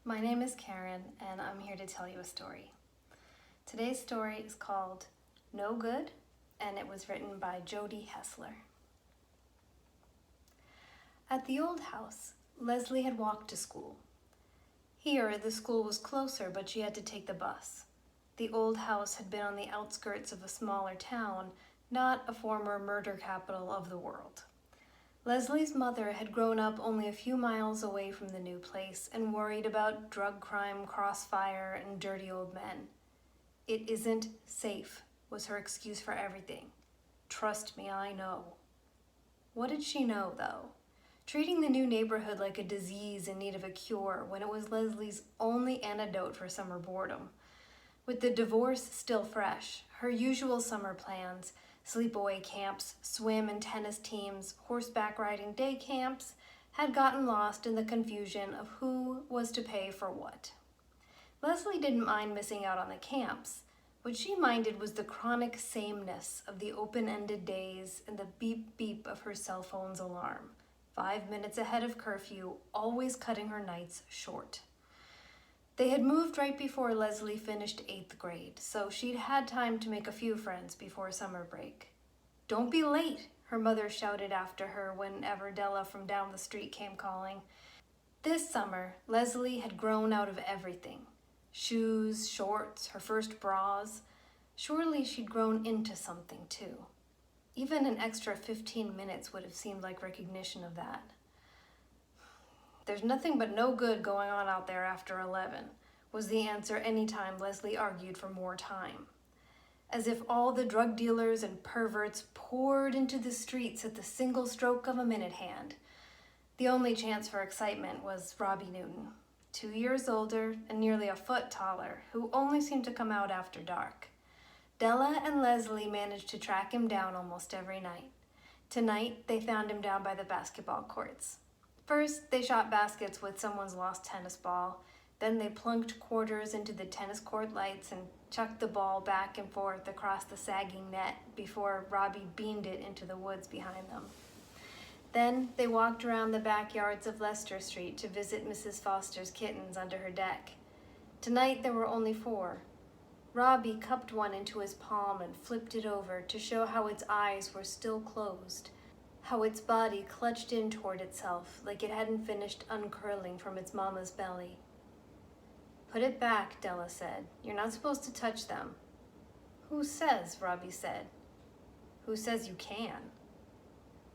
My name is Karen, and I'm here to tell you a story. Today's story is called No Good, and it was written by Jody Hesler. At the old house, Leslie had walked to school. Here, the school was closer, but she had to take the bus. The old house had been on the outskirts of a smaller town, not a former murder capital of the world. Leslie's mother had grown up only a few miles away from the new place and worried about drug crime, crossfire, and dirty old men. "It isn't safe," was her excuse for everything. "Trust me, I know." What did she know, though? Treating the new neighborhood like a disease in need of a cure when it was Leslie's only antidote for summer boredom. With the divorce still fresh, her usual summer plans, sleepaway camps, swim and tennis teams, horseback riding day camps, had gotten lost in the confusion of who was to pay for what. Leslie didn't mind missing out on the camps. What she minded was the chronic sameness of the open-ended days and the beep-beep of her cell phone's alarm, 5 minutes ahead of curfew, always cutting her nights short. They had moved right before Leslie finished 8th grade, so she'd had time to make a few friends before summer break. "Don't be late," her mother shouted after her whenever Della from down the street came calling. This summer, Leslie had grown out of everything. Shoes, shorts, her first bras. Surely she'd grown into something too. Even an extra 15 minutes would have seemed like recognition of that. "There's nothing but no good going on out there after 11, was the answer any time Leslie argued for more time. As if all the drug dealers and perverts poured into the streets at the single stroke of a minute hand. The only chance for excitement was Robbie Newton, 2 years older and nearly a foot taller, who only seemed to come out after dark. Della and Leslie managed to track him down almost every night. Tonight, they found him down by the basketball courts. First, they shot baskets with someone's lost tennis ball. Then they plunked quarters into the tennis court lights and chucked the ball back and forth across the sagging net before Robbie beamed it into the woods behind them. Then they walked around the backyards of Leicester Street to visit Mrs. Foster's kittens under her deck. Tonight there were only 4. Robbie cupped one into his palm and flipped it over to show how its eyes were still closed, how its body clutched in toward itself like it hadn't finished uncurling from its mama's belly. "Put it back," Della said. "You're not supposed to touch them." "Who says?" Robbie said. "Who says you can?"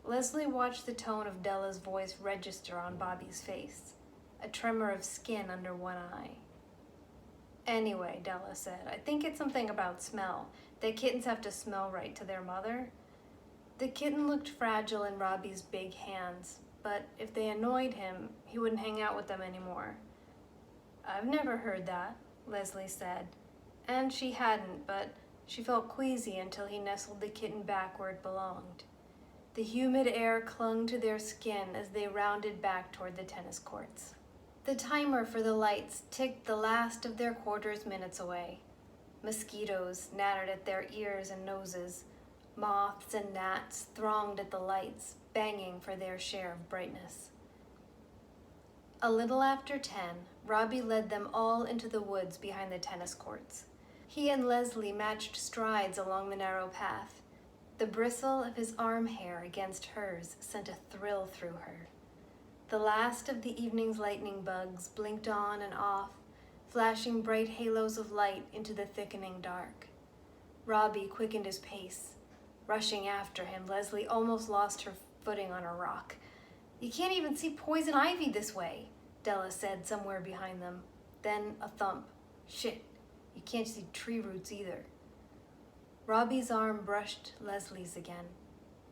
Leslie watched the tone of Della's voice register on Bobby's face, a tremor of skin under one eye. "Anyway," Della said, "I think it's something about smell. They kittens have to smell right to their mother." The kitten looked fragile in Robbie's big hands, but if they annoyed him, he wouldn't hang out with them anymore. "I've never heard that," Leslie said, and she hadn't, but she felt queasy until he nestled the kitten back where it belonged. The humid air clung to their skin as they rounded back toward the tennis courts. The timer for the lights ticked the last of their quarter's minutes away. Mosquitoes nattered at their ears and noses. Moths and gnats thronged at the lights, banging for their share of brightness. A little after 10, Robbie led them all into the woods behind the tennis courts. He and Leslie matched strides along the narrow path. The bristle of his arm hair against hers sent a thrill through her. The last of the evening's lightning bugs blinked on and off, flashing bright halos of light into the thickening dark. Robbie quickened his pace. Rushing after him, Leslie almost lost her footing on a rock. "You can't even see poison ivy this way," Della said somewhere behind them. Then a thump. "Shit, you can't see tree roots either." Robbie's arm brushed Leslie's again.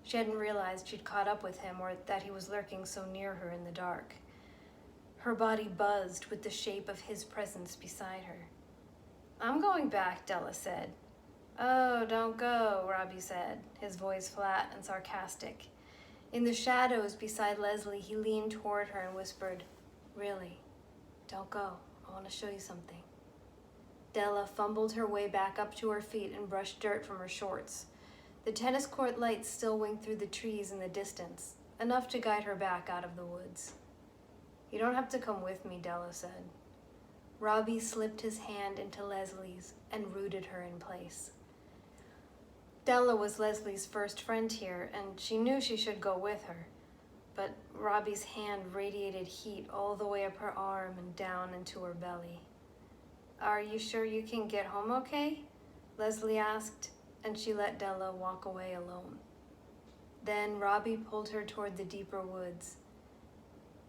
She hadn't realized she'd caught up with him or that he was lurking so near her in the dark. Her body buzzed with the shape of his presence beside her. "I'm going back," Della said. "Oh, don't go," Robbie said, his voice flat and sarcastic. In the shadows beside Leslie, he leaned toward her and whispered, "Really, don't go. I want to show you something." Della fumbled her way back up to her feet and brushed dirt from her shorts. The tennis court lights still winked through the trees in the distance, enough to guide her back out of the woods. "You don't have to come with me," Della said. Robbie slipped his hand into Leslie's and rooted her in place. Della was Leslie's first friend here, and she knew she should go with her. But Robbie's hand radiated heat all the way up her arm and down into her belly. "Are you sure you can get home okay?" Leslie asked, and she let Della walk away alone. Then Robbie pulled her toward the deeper woods.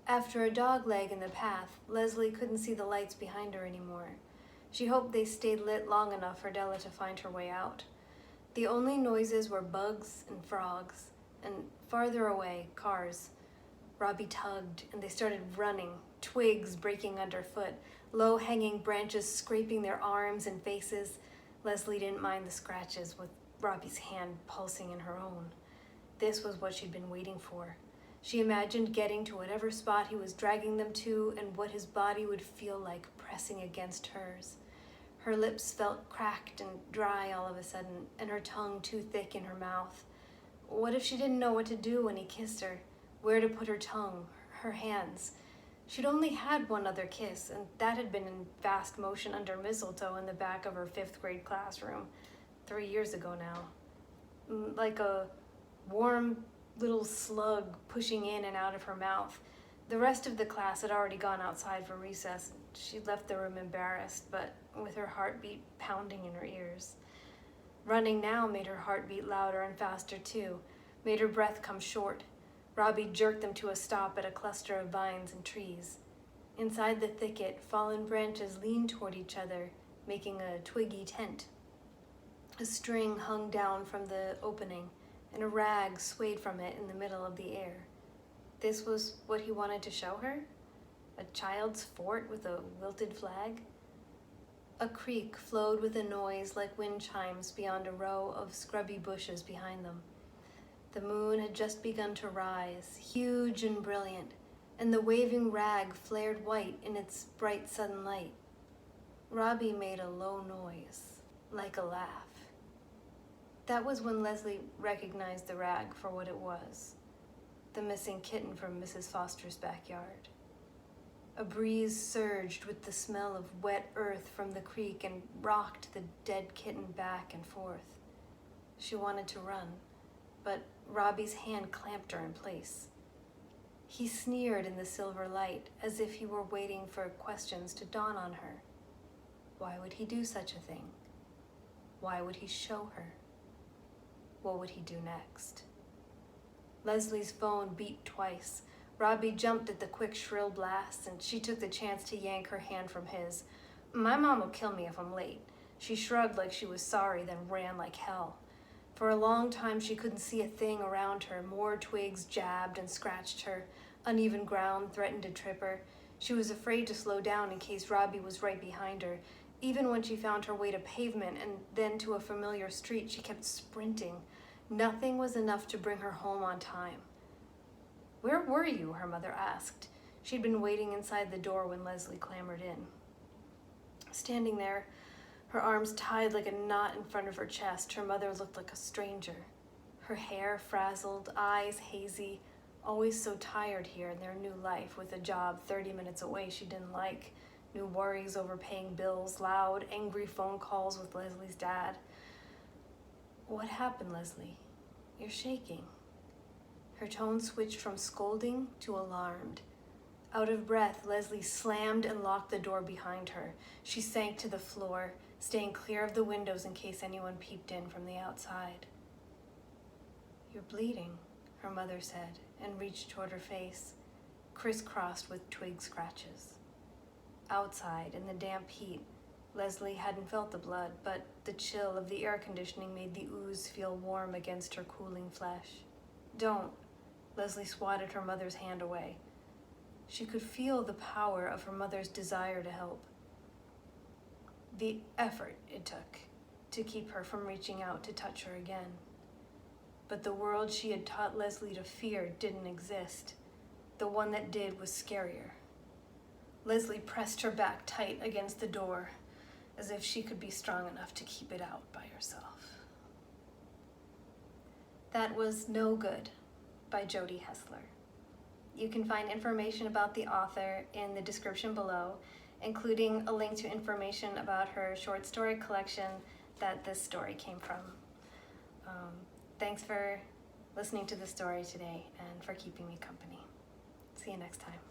After a dogleg in the path, Leslie couldn't see the lights behind her anymore. She hoped they stayed lit long enough for Della to find her way out. The only noises were bugs and frogs, and farther away, cars. Robbie tugged, and they started running, twigs breaking underfoot, low-hanging branches scraping their arms and faces. Leslie didn't mind the scratches, with Robbie's hand pulsing in her own. This was what she'd been waiting for. She imagined getting to whatever spot he was dragging them to and what his body would feel like pressing against hers. Her lips felt cracked and dry all of a sudden, and her tongue too thick in her mouth. What if she didn't know what to do when he kissed her? Where to put her tongue, her hands? She'd only had one other kiss, and that had been in fast motion under mistletoe in the back of her 5th grade classroom, 3 years ago now. Like a warm little slug pushing in and out of her mouth. The rest of the class had already gone outside for recess. She left the room embarrassed, but with her heartbeat pounding in her ears. Running now made her heartbeat louder and faster too, made her breath come short. Robbie jerked them to a stop at a cluster of vines and trees. Inside the thicket, fallen branches leaned toward each other, making a twiggy tent. A string hung down from the opening, and a rag swayed from it in the middle of the air. This was what he wanted to show her? A child's fort with a wilted flag? A creek flowed with a noise like wind chimes beyond a row of scrubby bushes behind them. The moon had just begun to rise, huge and brilliant, and the waving rag flared white in its bright sudden light. Robbie made a low noise, like a laugh. That was when Leslie recognized the rag for what it was, the missing kitten from Mrs. Foster's backyard. A breeze surged with the smell of wet earth from the creek and rocked the dead kitten back and forth. She wanted to run, but Robbie's hand clamped her in place. He sneered in the silver light as if he were waiting for questions to dawn on her. Why would he do such a thing? Why would he show her? What would he do next? Leslie's phone beeped twice. Robbie jumped at the quick, shrill blasts, and she took the chance to yank her hand from his. "My mom will kill me if I'm late." She shrugged like she was sorry, then ran like hell. For a long time, she couldn't see a thing around her. More twigs jabbed and scratched her. Uneven ground threatened to trip her. She was afraid to slow down in case Robbie was right behind her. Even when she found her way to pavement and then to a familiar street, she kept sprinting. Nothing was enough to bring her home on time. "Where were you?" her mother asked. She'd been waiting inside the door when Leslie clambered in. Standing there, her arms tied like a knot in front of her chest, her mother looked like a stranger. Her hair frazzled, eyes hazy, always so tired here in their new life with a job 30 minutes away she didn't like, new worries over paying bills, loud, angry phone calls with Leslie's dad. "What happened, Leslie? You're shaking." Her tone switched from scolding to alarmed. Out of breath, Leslie slammed and locked the door behind her. She sank to the floor, staying clear of the windows in case anyone peeped in from the outside. "You're bleeding," her mother said, and reached toward her face, crisscrossed with twig scratches. Outside, in the damp heat, Leslie hadn't felt the blood, but the chill of the air conditioning made the ooze feel warm against her cooling flesh. "Don't." Leslie swatted her mother's hand away. She could feel the power of her mother's desire to help. The effort it took to keep her from reaching out to touch her again. But the world she had taught Leslie to fear didn't exist. The one that did was scarier. Leslie pressed her back tight against the door, as if she could be strong enough to keep it out by herself. That was No Good by Jody Hesler. You can find information about the author in the description below, including a link to information about her short story collection that this story came from. Thanks for listening to the story today and for keeping me company. See you next time.